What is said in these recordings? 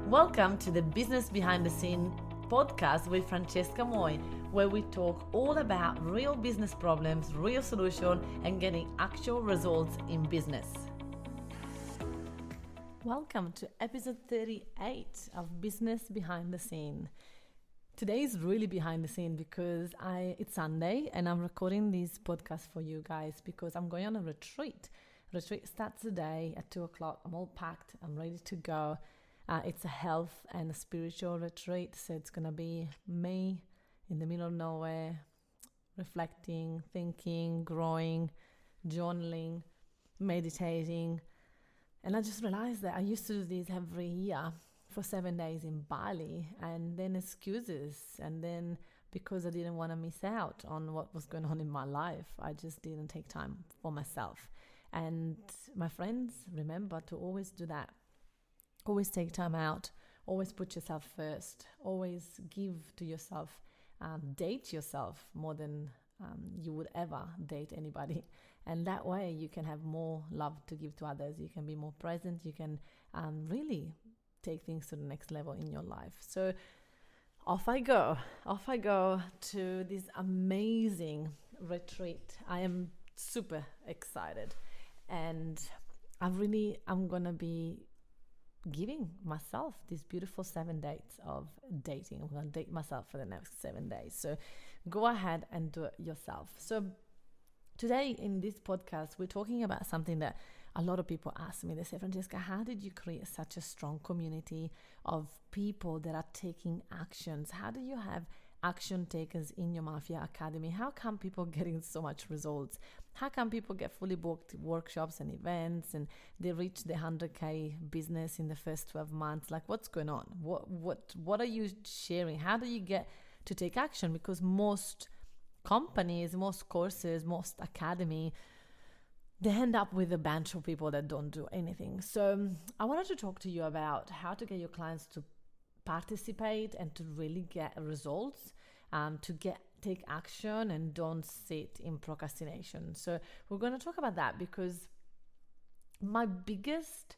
Welcome to the Business Behind the Scene podcast with Francesca Moi, where we talk all about real business problems, real solutions, and getting actual results in business. Welcome to episode 38 of Business Behind the Scene. Today is really behind the scene because it's Sunday and I'm recording this podcast for you guys because I'm going on a retreat. Retreat starts today at 2 o'clock. I'm all packed. I'm ready to go. It's a health and a spiritual retreat. So it's going to be me in the middle of nowhere, reflecting, thinking, growing, journaling, meditating. And I just realized that I used to do this every year for 7 days in Bali, and then excuses. And then because I didn't want to miss out on what was going on in my life, I just didn't take time for myself. And my friends, remember to always do that. Always take time out, always put yourself first, always give to yourself, date yourself more than you would ever date anybody. And that way you can have more love to give to others. You can be more present. You can really take things to the next level in your life. So off I go to this amazing retreat. I am super excited. And I'm going to be giving myself these beautiful 7 days of dating. I'm going to date myself for the next 7 days. So go ahead and do it yourself. So today in this podcast, we're talking about something that a lot of people ask me. They say, Francesca, how did you create such a strong community of people that are taking actions? How do you have action takers in your Mafia Academy? How come people getting so much results? How come people get fully booked workshops and events and they reach the 100K business in the first 12 months? Like, what's going on? What are you sharing? How do you get to take action? Because most companies, most courses, most academy, they end up with a bunch of people that don't do anything. So I wanted to talk to you about how to get your clients to participate and to really get results, to take action and don't sit in procrastination. So we're going to talk about that because my biggest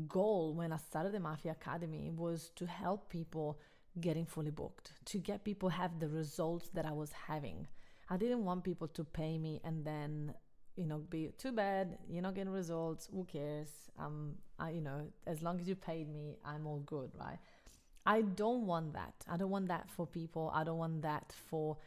goal when I started the Mafia Academy was to help people getting fully booked, to get people have the results that I was having. I didn't want people to pay me and then be too bad, you're not getting results, who cares? As long as you paid me, I'm all good, right? I don't want that. I don't want that for people. I don't want that for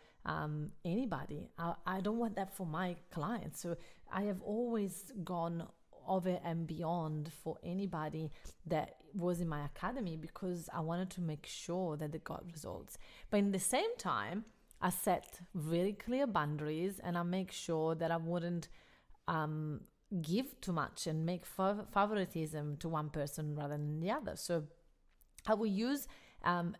anybody. I don't want that for my clients. So I have always gone over and beyond for anybody that was in my academy because I wanted to make sure that they got results. But in the same time, I set very clear boundaries and I make sure that I wouldn't give too much and make favoritism to one person rather than the other. So I will use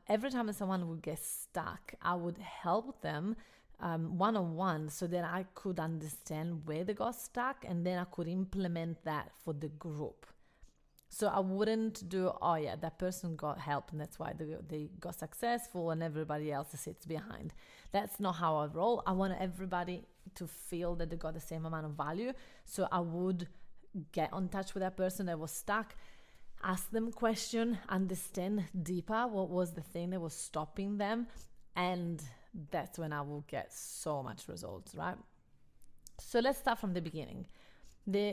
every time that someone would get stuck, I would help them one-on-one so that I could understand where they got stuck and then I could implement that for the group. So I wouldn't do, that person got help and that's why they got successful and everybody else sits behind. That's not how I roll. I want everybody to feel that they got the same amount of value. So I would get in touch with that person that was stuck, ask them question, understand deeper what was the thing that was stopping them. And that's when I will get so much results, right? So let's start from the beginning.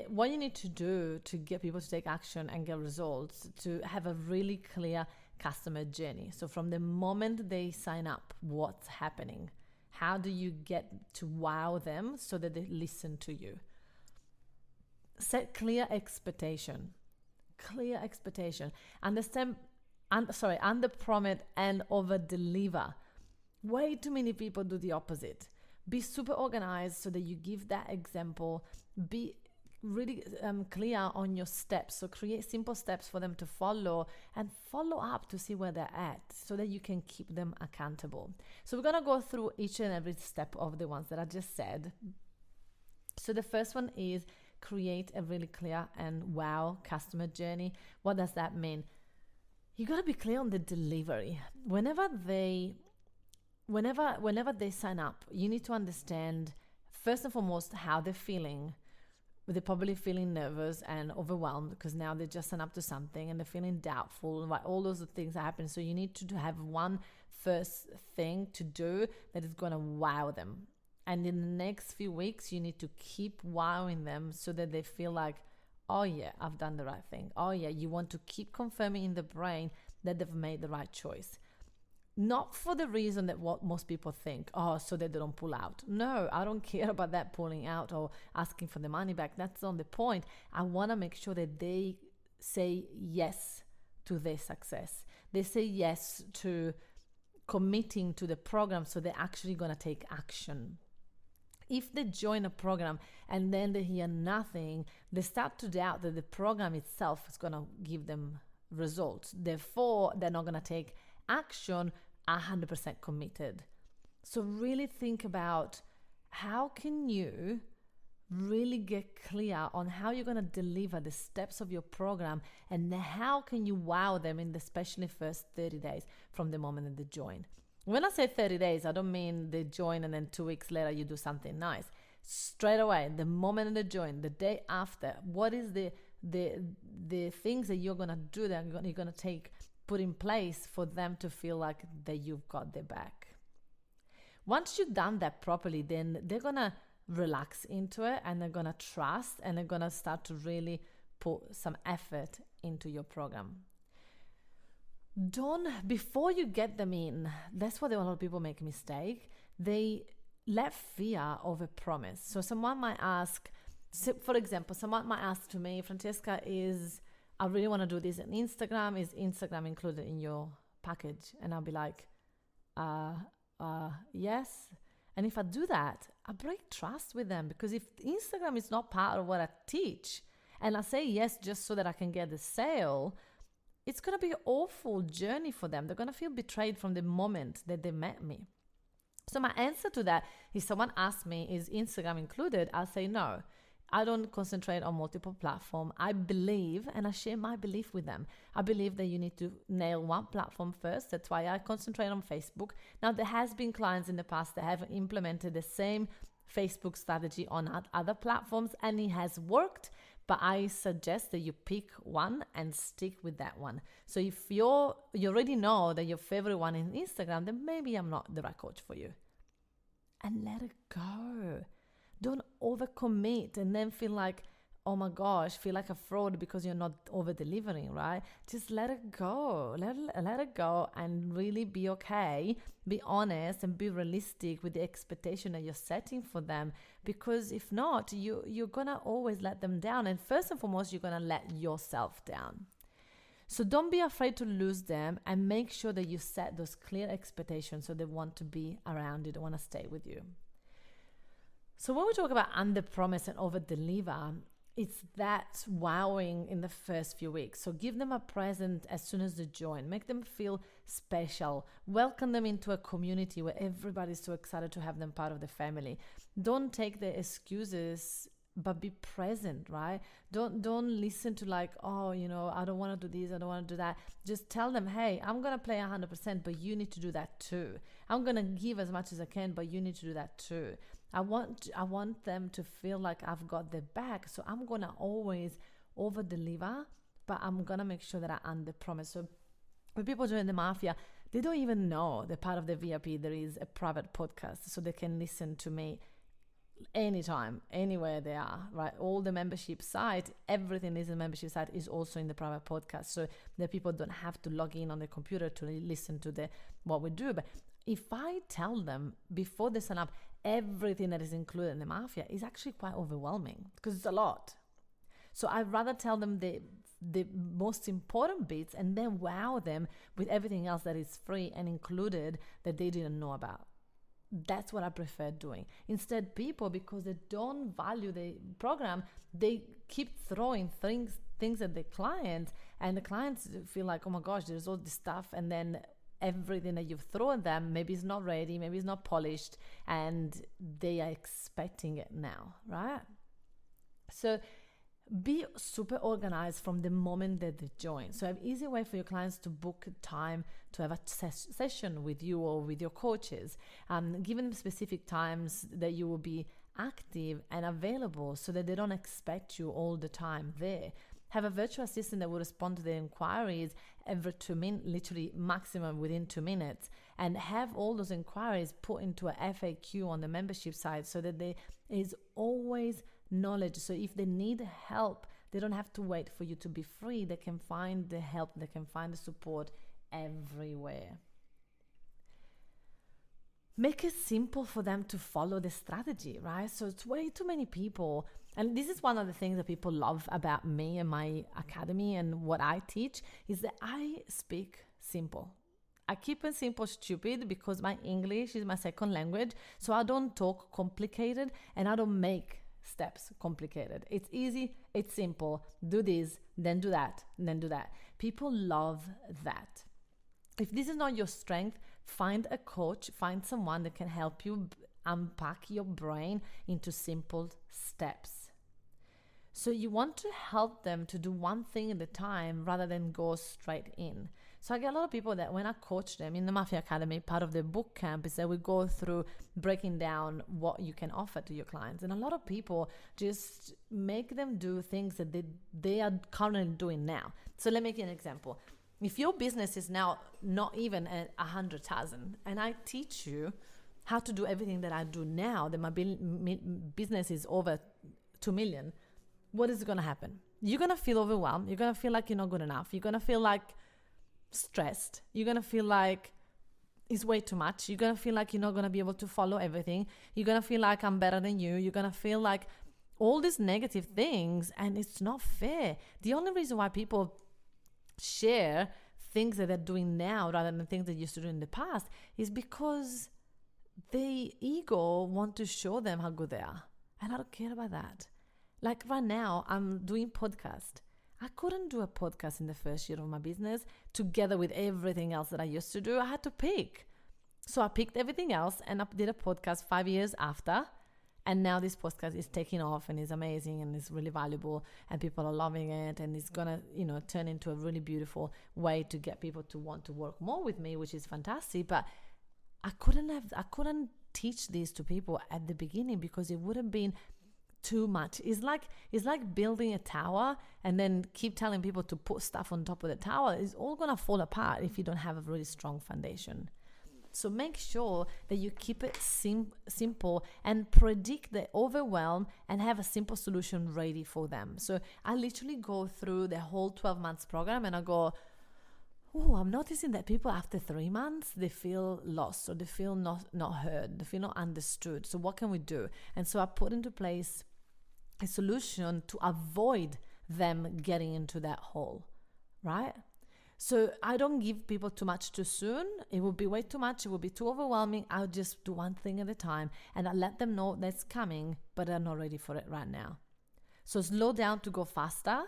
What you need to do to get people to take action and get results, to have a really clear customer journey. So from the moment they sign up, what's happening? How do you get to wow them so that they listen to you? Set clear expectation. Understand, under promise and over deliver. Way too many people do the opposite. Be super organized so that you give that example. Be really clear on your steps. So create simple steps for them to follow and follow up to see where they're at so that you can keep them accountable. So we're going to go through each and every step of the ones that I just said. So the first one is create a really clear and wow customer journey. What does that mean? You got to be clear on the delivery. Whenever they sign up, you need to understand first and foremost how they're feeling, they're probably feeling nervous and overwhelmed because now they just sign up to something and they're feeling doubtful, right? All those things are happening. So you need to have one first thing to do that is going to wow them. And in the next few weeks, you need to keep wowing them so that they feel like, oh yeah, I've done the right thing. Oh yeah, you want to keep confirming in the brain that they've made the right choice. Not for the reason that what most people think, oh, so that they don't pull out. No, I don't care about that pulling out or asking for the money back. That's not the point. I want to make sure that they say yes to their success. They say yes to committing to the program, so they're actually going to take action. If they join a program and then they hear nothing, they start to doubt that the program itself is going to give them results. Therefore, they're not going to take action 100% committed. So really think about how can you really get clear on how you're going to deliver the steps of your program, and how can you wow them in the especially first 30 days from the moment that they join. When I say 30 days, I don't mean they join and then 2 weeks later you do something nice. Straight away, the moment they join, the day after, what is the things that you're going to do that you're going to put in place for them to feel like that you've got their back. Once you've done that properly, then they're going to relax into it and they're going to trust and they're going to start to really put some effort into your program. Before you get them in, that's what a lot of people make a mistake. They let fear over promise. So someone might ask, for example, to me, Francesca, I really want to do this on Instagram. Is Instagram included in your package? And I'll be like, yes. And if I do that, I break trust with them, because if Instagram is not part of what I teach and I say yes just so that I can get the sale, it's going to be an awful journey for them. They're going to feel betrayed from the moment that they met me. So my answer to that, if someone asks me, is Instagram included? I'll say no. I don't concentrate on multiple platforms. I believe, and I share my belief with them, I believe that you need to nail one platform first. That's why I concentrate on Facebook. Now, there has been clients in the past that have implemented the same Facebook strategy on other platforms, and it has worked. But I suggest that you pick one and stick with that one. So if you already know that your favorite one is Instagram, then maybe I'm not the right coach for you. And let it go. Don't overcommit and then feel like, oh my gosh, feel like a fraud because you're not over-delivering, right? Just let it go. Let it go and really be okay. Be honest and be realistic with the expectation that you're setting for them. Because if not, you're going to always let them down. And first and foremost, you're going to let yourself down. So don't be afraid to lose them, and make sure that you set those clear expectations so they want to be around you, they want to stay with you. So when we talk about under-promise and over-deliver, it's that wowing in the first few weeks. So give them a present as soon as they join. Make them feel special. Welcome them into a community where everybody's so excited to have them part of the family. Don't take the excuses, but be present, right? Don't listen to like, oh, I don't want to do this, I don't want to do that. Just tell them, hey, I'm going to play 100%, but you need to do that too. I'm going to give as much as I can, but you need to do that too. I want them to feel like I've got their back. So I'm going to always over deliver, but I'm going to make sure that I under promise. So when people join the Mafia, they don't even know they're part of the VIP. There is a private podcast, so they can listen to me anytime, anywhere they are, right? All the membership site, everything is in the membership site is also in the private podcast. So the people don't have to log in on the computer to listen to what we do. But if I tell them before they sign up everything that is included in the Mafia, is actually quite overwhelming because it's a lot. So I'd rather tell them the most important bits and then wow them with everything else that is free and included that they didn't know about. That's what I prefer doing. Instead, people, because they don't value the program, they keep throwing things at the clients, and the clients feel like, oh my gosh, there's all this stuff, and then everything that you've thrown them maybe is not ready, maybe it's not polished, and they are expecting it now, right? So be super organized from the moment that they join. So have an easy way for your clients to book time to have a session with you or with your coaches. Give them specific times that you will be active and available so that they don't expect you all the time there. Have a virtual assistant that will respond to their inquiries every 2 minutes, literally maximum within 2 minutes, and have all those inquiries put into a FAQ on the membership site so that there is always knowledge. So if they need help, they don't have to wait for you to be free. They can find the help, they can find the support everywhere. Make it simple for them to follow the strategy, right? So it's way too many people. And this is one of the things that people love about me and my academy and what I teach is that I speak simple. I keep it simple, stupid, because my English is my second language. So I don't talk complicated and I don't make steps complicated. It's easy, it's simple. Do this, then do that, then do that. People love that. If this is not your strength, find a coach, find someone that can help you unpack your brain into simple steps. So you want to help them to do one thing at a time rather than go straight in. So I get a lot of people that when I coach them in the Mafia Academy, part of the boot camp is that we go through breaking down what you can offer to your clients. And a lot of people just make them do things that they are currently doing now. So let me give you an example. If your business is now not even at 100,000 and I teach you how to do everything that I do now, that my business is over 2 million, what is going to happen? You're going to feel overwhelmed. You're going to feel like you're not good enough. You're going to feel like stressed. You're going to feel like it's way too much. You're going to feel like you're not going to be able to follow everything. You're going to feel like I'm better than you. You're going to feel like all these negative things, and it's not fair. The only reason why people share things that they're doing now rather than things they used to do in the past is because the ego want to show them how good they are. And I don't care about that. Like right now, I'm doing podcast. I couldn't do a podcast in the first year of my business together with everything else that I used to do. I had to pick. So I picked everything else and I did a podcast 5 years after. And now this podcast is taking off and is amazing and is really valuable and people are loving it and it's gonna, turn into a really beautiful way to get people to want to work more with me, which is fantastic. But I couldn't teach this to people at the beginning because it would have been too much. It's like building a tower and then keep telling people to put stuff on top of the tower. It's all gonna fall apart if you don't have a really strong foundation. So make sure that you keep it simple and predict the overwhelm and have a simple solution ready for them. So I literally go through the whole 12 months program and I go, oh, I'm noticing that people after 3 months, they feel lost or they feel not heard, they feel not understood. So what can we do? And so I put into place a solution to avoid them getting into that hole, right? So I don't give people too much too soon. It will be way too much. It will be too overwhelming. I'll just do one thing at a time and I let them know that's coming, but they're not ready for it right now. So slow down to go faster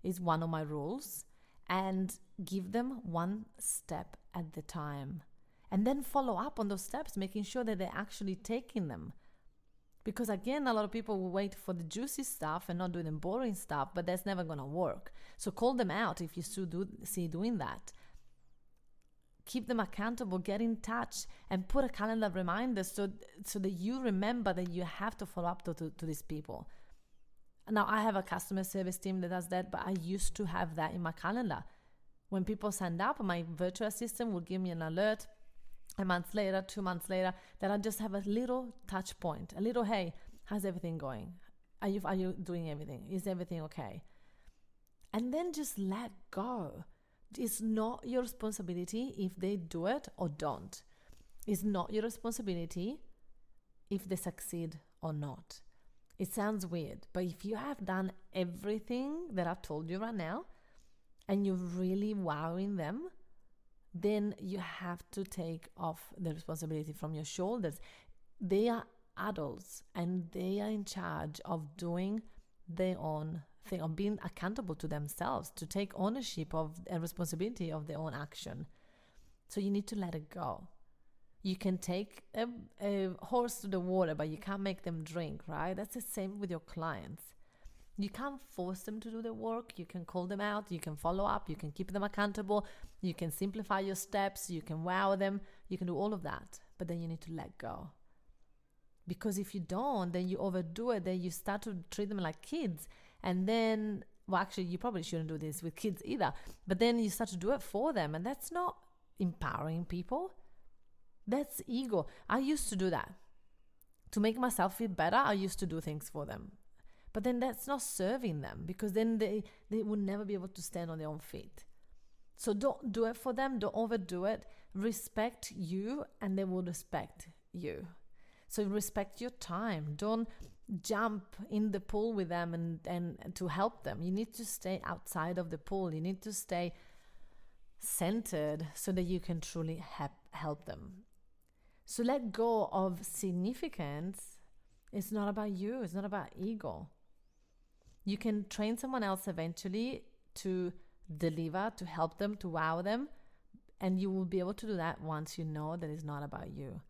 is one of my rules, and give them one step at the time. And then follow up on those steps, making sure that they're actually taking them. Because again, a lot of people will wait for the juicy stuff and not do the boring stuff, but that's never going to work. So call them out if you see doing that. Keep them accountable, get in touch, and put a calendar reminder so that you remember that you have to follow up to these people. Now, I have a customer service team that does that, but I used to have that in my calendar. When people signed up, my virtual assistant would give me an alert a month later, 2 months later, that I just have a little touch point, a little, hey, how's everything going? Are you doing everything? Is everything okay? And then just let go. It's not your responsibility if they do it or don't. It's not your responsibility if they succeed or not. It sounds weird, but if you have done everything that I've told you right now and you're really wowing them, then you have to take off the responsibility from your shoulders. They are adults and they are in charge of doing their own thing, of being accountable to themselves, to take ownership of and responsibility of their own action. So you need to let it go. You can take a horse to the water, but you can't make them drink, right? That's the same with your clients. You can't force them to do the work. You can call them out. You can follow up. You can keep them accountable. You can simplify your steps. You can wow them. You can do all of that. But then you need to let go. Because if you don't, then you overdo it, then you start to treat them like kids. And then, well, actually, you probably shouldn't do this with kids either. But then you start to do it for them. And that's not empowering people. That's ego. I used to do that. To make myself feel better, I used to do things for them. But then that's not serving them, because then they will never be able to stand on their own feet. So don't do it for them. Don't overdo it. Respect you, and they will respect you. So respect your time. Don't jump in the pool with them and to help them. You need to stay outside of the pool. You need to stay centered so that you can truly help them. So let go of significance. It's not about you. It's not about ego. You can train someone else eventually to deliver, to help them, to wow them. And you will be able to do that once you know that it's not about you.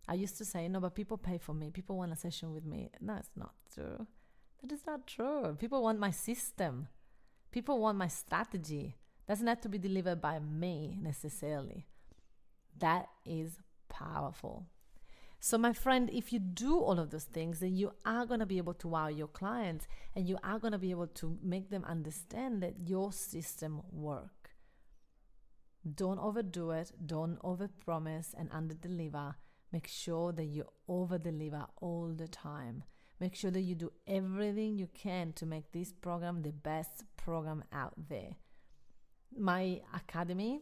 I used to say, no, but people pay for me. People want a session with me. No, it's not true. That is not true. People want my system. People want my strategy. Doesn't have to be delivered by me necessarily. That is powerful. So my friend, if you do all of those things, then you are going to be able to wow your clients, and you are going to be able to make them understand that your system works. Don't overdo it. Don't overpromise and underdeliver. Make sure that you overdeliver all the time. Make sure that you do everything you can to make this program the best program out there. My academy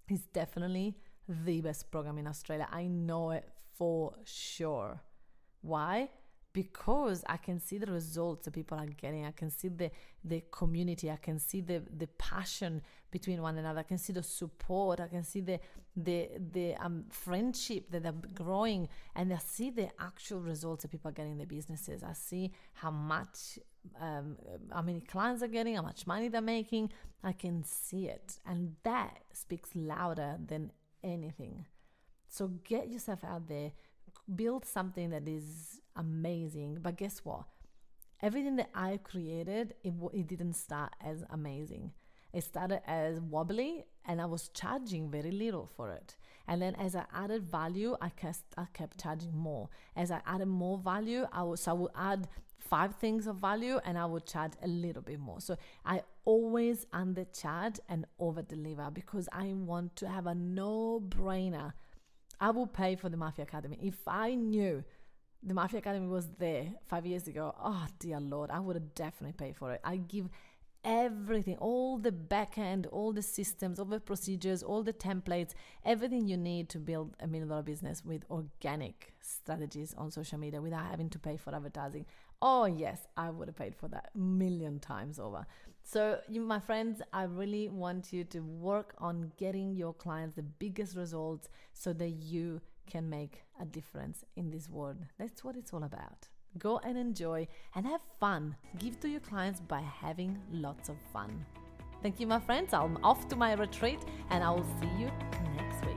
is definitely the best program in Australia. I know it for sure. Why? Because I can see the results that people are getting. I can see the community. I can see the passion between one another. I can see the support. I can see the friendship that they're growing, and I see the actual results that people are getting in their businesses. I see how many clients are getting, how much money they're making. I can see it, and that speaks louder than anything. So get yourself out there, build something that is amazing. But guess what? Everything that I created, it didn't start as amazing. It started as wobbly, and I was charging very little for it. And then as I added value, I kept charging more. As I added more value, I would add 5 things of value, and I would charge a little bit more. So I always undercharge and over-deliver, because I want to have a no-brainer. I will pay for the Mafia Academy. If I knew the Mafia Academy was there 5 years ago, oh dear Lord, I would have definitely paid for it. I give everything, all the back end, all the systems, all the procedures, all the templates, everything you need to build $1 million business with organic strategies on social media without having to pay for advertising. Oh yes, I would have paid for that 1,000,000 times over. So my friends, I really want you to work on getting your clients the biggest results so that you can make a difference in this world. That's what it's all about. Go and enjoy and have fun. Give to your clients by having lots of fun. Thank you, my friends. I'm off to my retreat, and I will see you next week.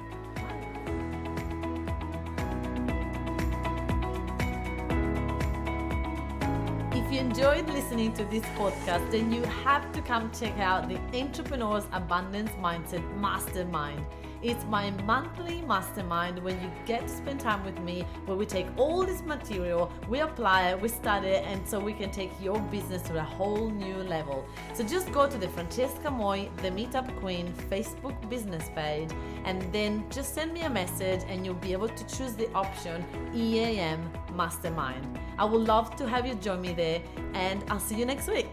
If you enjoyed listening to this podcast, then you have to come check out the Entrepreneur's Abundance Mindset Mastermind. It's my monthly mastermind where you get to spend time with me, where we take all this material, we apply it, we study it, and so we can take your business to a whole new level. So just go to the Francesca Moi, the Meetup Queen Facebook business page, and then just send me a message, and you'll be able to choose the option EAM Mastermind. I would love to have you join me there, and I'll see you next week.